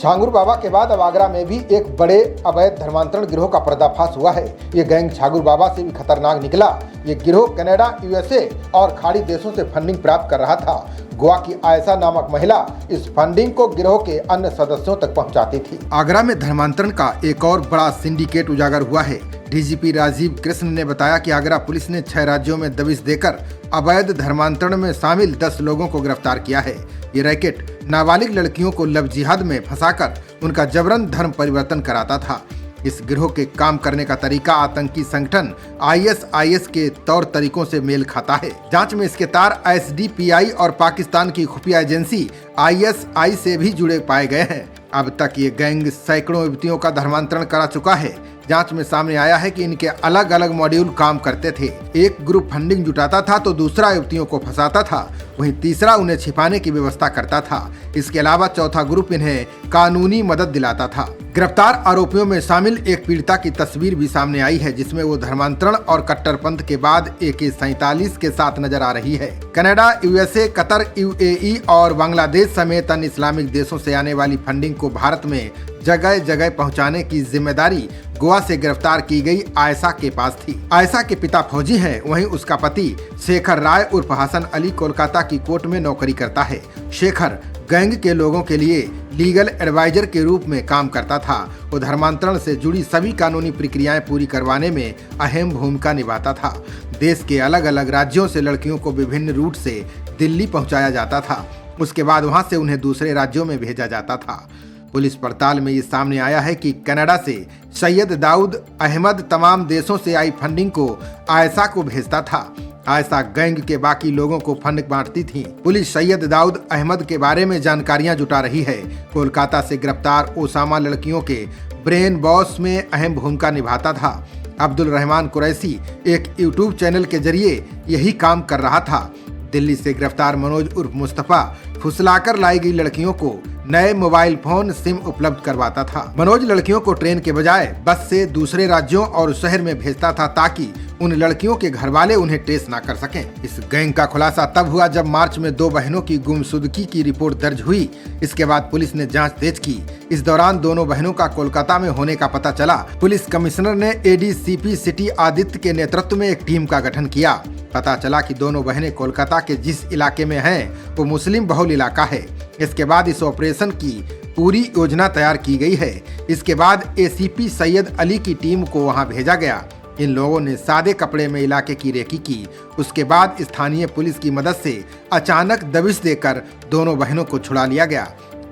झांगुर बाबा के बाद अब आगरा में भी एक बड़े अवैध धर्मांतरण गिरोह का पर्दाफाश हुआ है। ये गैंग झांगुर बाबा से भी खतरनाक निकला। ये गिरोह कनाडा, यूएसए और खाड़ी देशों से फंडिंग प्राप्त कर रहा था। गोवा की आयशा नामक महिला इस फंडिंग को गिरोह के अन्य सदस्यों तक पहुंचाती थी। आगरा में धर्मांतरण का एक और बड़ा सिंडिकेट उजागर हुआ है। डीजीपी राजीव कृष्ण ने बताया कि आगरा पुलिस ने 6 राज्यों में दबिश देकर अवैध धर्मांतरण में शामिल 10 लोगों को गिरफ्तार किया है। ये रैकेट नाबालिग लड़कियों को लव जिहाद में फंसाकर उनका जबरन धर्म परिवर्तन कराता था। इस गिरोह के काम करने का तरीका आतंकी संगठन आईएसआईएस के तौर तरीकों से मेल खाता है। जांच में इसके तार एसडीपीआई और पाकिस्तान की खुफिया एजेंसी आईएसआई से भी जुड़े पाए गए हैं। अब तक ये गैंग सैकड़ों युवतियों का धर्मांतरण करा चुका है। जांच में सामने आया है कि इनके अलग अलग मॉड्यूल काम करते थे। एक ग्रुप फंडिंग जुटाता था तो दूसरा युवतियों को फंसाता था, वहीं तीसरा उन्हें छिपाने की व्यवस्था करता था। इसके अलावा चौथा ग्रुप इन्हें कानूनी मदद दिलाता था। गिरफ्तार आरोपियों में शामिल एक पीड़िता की तस्वीर भी सामने आई है, जिसमें वो धर्मांतरण और कट्टरपंथ के बाद AK-47 के साथ नजर आ रही है। कनाडा, यूएसए, कतर, यूएई और बांग्लादेश समेत अन्य इस्लामिक देशों से आने वाली फंडिंग को भारत में जगह जगह पहुंचाने की जिम्मेदारी गोवा से गिरफ्तार की गई आयशा के पास थी। आयशा के पिता फौजी हैं, वहीं उसका पति शेखर राय उर्फ हसन अली कोलकाता की कोर्ट में नौकरी करता है। शेखर गैंग के लोगों के लिए लीगल एडवाइजर के रूप में काम करता था। वो धर्मांतरण से जुड़ी सभी कानूनी प्रक्रियाएं पूरी करवाने में अहम भूमिका निभाता था। देश के अलग अलग राज्यों से लड़कियों को विभिन्न रूट से दिल्ली पहुंचाया जाता था। उसके बाद वहां से उन्हें दूसरे राज्यों में भेजा जाता था। पुलिस पड़ताल में ये सामने आया है कि कनाडा से सैयद दाऊद अहमद तमाम देशों से आई फंडिंग को आयशा को भेजता था। आयशा गैंग के बाकी लोगों को फंड बांटती थी। पुलिस सैयद दाऊद अहमद के बारे में जानकारियां जुटा रही है। कोलकाता से गिरफ्तार ओसामा लड़कियों के ब्रेन बॉस में अहम भूमिका निभाता था। अब्दुल रहमान कुरैशी एक यूट्यूब चैनल के जरिए यही काम कर रहा था। दिल्ली से गिरफ्तार मनोज उर्फ मुस्तफा फुसलाकर लाई गई लड़कियों को नए मोबाइल फोन सिम उपलब्ध करवाता था। मनोज लड़कियों को ट्रेन के बजाय बस से दूसरे राज्यों और शहर में भेजता था ताकि उन लड़कियों के घर वाले उन्हें ट्रेस ना कर सकें। इस गैंग का खुलासा तब हुआ जब मार्च में 2 बहनों की गुमशुदगी की रिपोर्ट दर्ज हुई। इसके बाद पुलिस ने जांच तेज की। इस दौरान दोनों बहनों का कोलकाता में होने का पता चला। पुलिस कमिश्नर ने एडीसीपी सिटी आदित्य के नेतृत्व में एक टीम का गठन किया। पता चला कि दोनों बहनें कोलकाता के जिस इलाके में हैं वो मुस्लिम बहुल इलाका है। इसके बाद इस ऑपरेशन की पूरी योजना तैयार की गई है। इसके बाद एसीपी सैयद अली की टीम को वहां भेजा गया। इन लोगों ने सादे कपड़े में इलाके की रेकी की। उसके बाद स्थानीय पुलिस की मदद से अचानक दबिश देकर दोनों बहनों को छुड़ा लिया गया।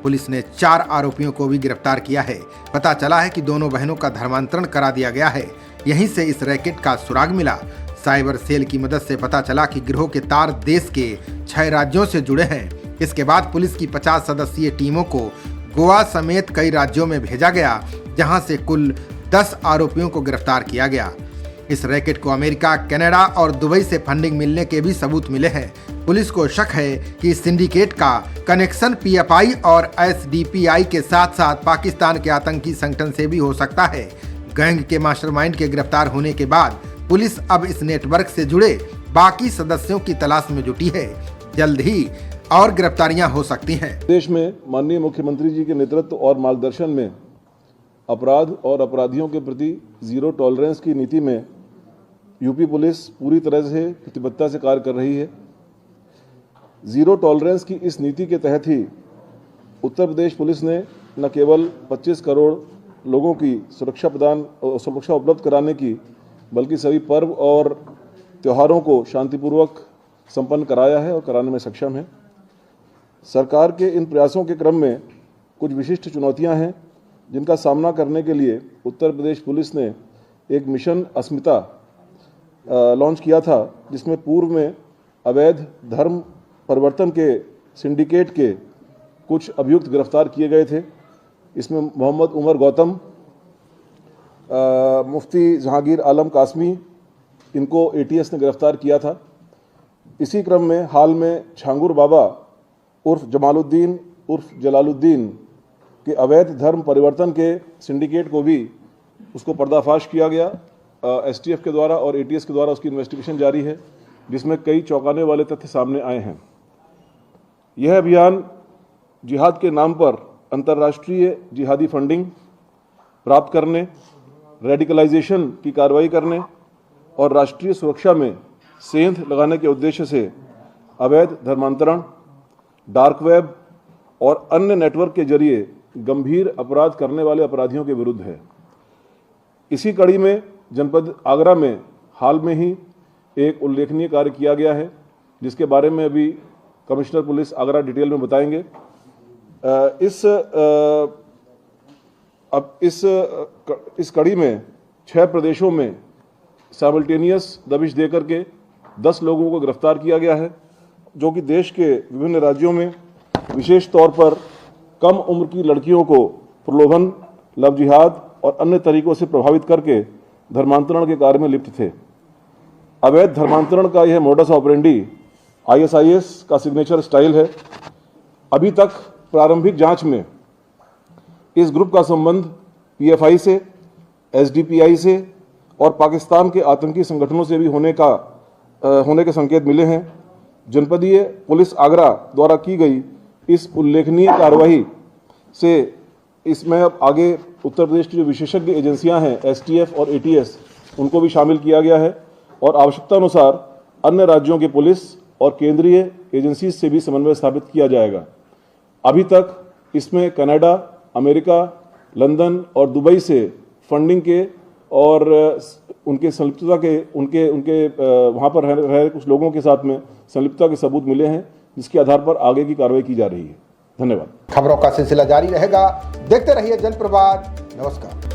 पुलिस ने 4 आरोपियों को भी गिरफ्तार किया है। पता चला है कि दोनों बहनों का धर्मांतरण करा दिया गया है। यहीं से इस रैकेट का सुराग मिला। साइबर सेल की मदद से पता चला कि गिरोह के तार देश के 6 राज्यों से जुड़े हैं। इसके बाद पुलिस की 50 सदस्यीय टीमों को गोवा समेत कई राज्यों में भेजा गया, जहां से कुल 10 आरोपियों को गिरफ्तार किया गया। इस रैकेट को अमेरिका, कनाडा और दुबई से फंडिंग मिलने के भी सबूत मिले हैं। पुलिस को शक है कि इस सिंडिकेट का कनेक्शन पीएफआई और एसडीपीआई के साथ साथ पाकिस्तान के आतंकी संगठन से भी हो सकता है। गैंग के मास्टरमाइंड के गिरफ्तार होने के बाद पुलिस अब इस नेटवर्क से जुड़े बाकी सदस्यों की तलाश में जुटी है। जल्द ही और गिरफ्तारियां हो सकती हैं। देश में माननीय मुख्यमंत्री जी के नेतृत्व और मार्गदर्शन में अपराध और अपराधियों के प्रति जीरो टॉलरेंस की नीति में यूपी पुलिस पूरी तरह से प्रतिबद्धता से कार्य कर रही है। जीरो टॉलरेंस की इस नीति के तहत ही उत्तर प्रदेश पुलिस ने न केवल 25 करोड़ लोगों की सुरक्षा उपलब्ध कराने की, बल्कि सभी पर्व और त्योहारों को शांतिपूर्वक संपन्न कराया है और कराने में सक्षम है। सरकार के इन प्रयासों के क्रम में कुछ विशिष्ट चुनौतियां हैं, जिनका सामना करने के लिए उत्तर प्रदेश पुलिस ने एक मिशन अस्मिता लॉन्च किया था, जिसमें पूर्व में अवैध धर्म परिवर्तन के सिंडिकेट के कुछ अभियुक्त गिरफ्तार किए गए थे। इसमें मोहम्मद उमर गौतम, मुफ्ती जहांगीर आलम कासमी, इनको एटीएस ने गिरफ्तार किया था। इसी क्रम में हाल में झांगुर बाबा उर्फ जमालुद्दीन उर्फ जलालुद्दीन के अवैध धर्म परिवर्तन के सिंडिकेट को भी उसको पर्दाफाश किया गया। एसटीएफ के द्वारा और एटीएस के द्वारा उसकी इन्वेस्टिगेशन जारी है, जिसमें कई चौंकाने वाले तथ्य सामने आए हैं। यह अभियान जिहाद के नाम पर अंतर्राष्ट्रीय जिहादी फंडिंग प्राप्त करने, रेडिकलाइजेशन की कार्रवाई करने और राष्ट्रीय सुरक्षा में सेंध लगाने के उद्देश्य से अवैध धर्मांतरण, डार्क वेब और अन्य नेटवर्क के जरिए गंभीर अपराध करने वाले अपराधियों के विरुद्ध है। इसी कड़ी में जनपद आगरा में हाल में ही एक उल्लेखनीय कार्य किया गया है, जिसके बारे में अभी कमिश्नर पुलिस आगरा डिटेल में बताएंगे। इस कड़ी में 6 प्रदेशों में साइमल्टेनियस दबिश देकर के 10 लोगों को गिरफ्तार किया गया है, जो कि देश के विभिन्न राज्यों में विशेष तौर पर कम उम्र की लड़कियों को प्रलोभन, लव जिहाद और अन्य तरीकों से प्रभावित करके धर्मांतरण के कार्य में लिप्त थे। अवैध धर्मांतरण का यह मोडस ऑपरेंडी ISIS का सिग्नेचर स्टाइल है। अभी तक प्रारंभिक जांच में इस ग्रुप का संबंध PFI से, SDPI से और पाकिस्तान के आतंकी संगठनों से भी होने के संकेत मिले हैं। जनपदीय पुलिस आगरा द्वारा की गई इस उल्लेखनीय कार्रवाई से इसमें अब आगे उत्तर प्रदेश की जो विशेषज्ञ एजेंसियां हैं STF और ATS, उनको भी शामिल किया गया है और आवश्यकता अनुसार अन्य राज्यों के पुलिस और केंद्रीय एजेंसी से भी समन्वय स्थापित किया जाएगा। अभी तक इसमें कनाडा, अमेरिका, लंदन और दुबई से फंडिंग के और उनके संलिप्तता के उनके वहाँ पर रह रहे कुछ लोगों के साथ में संलिप्तता के सबूत मिले हैं, जिसके आधार पर आगे की कार्रवाई की जा रही है। धन्यवाद। खबरों का सिलसिला जारी रहेगा। देखते रहिए जनप्रभात। नमस्कार।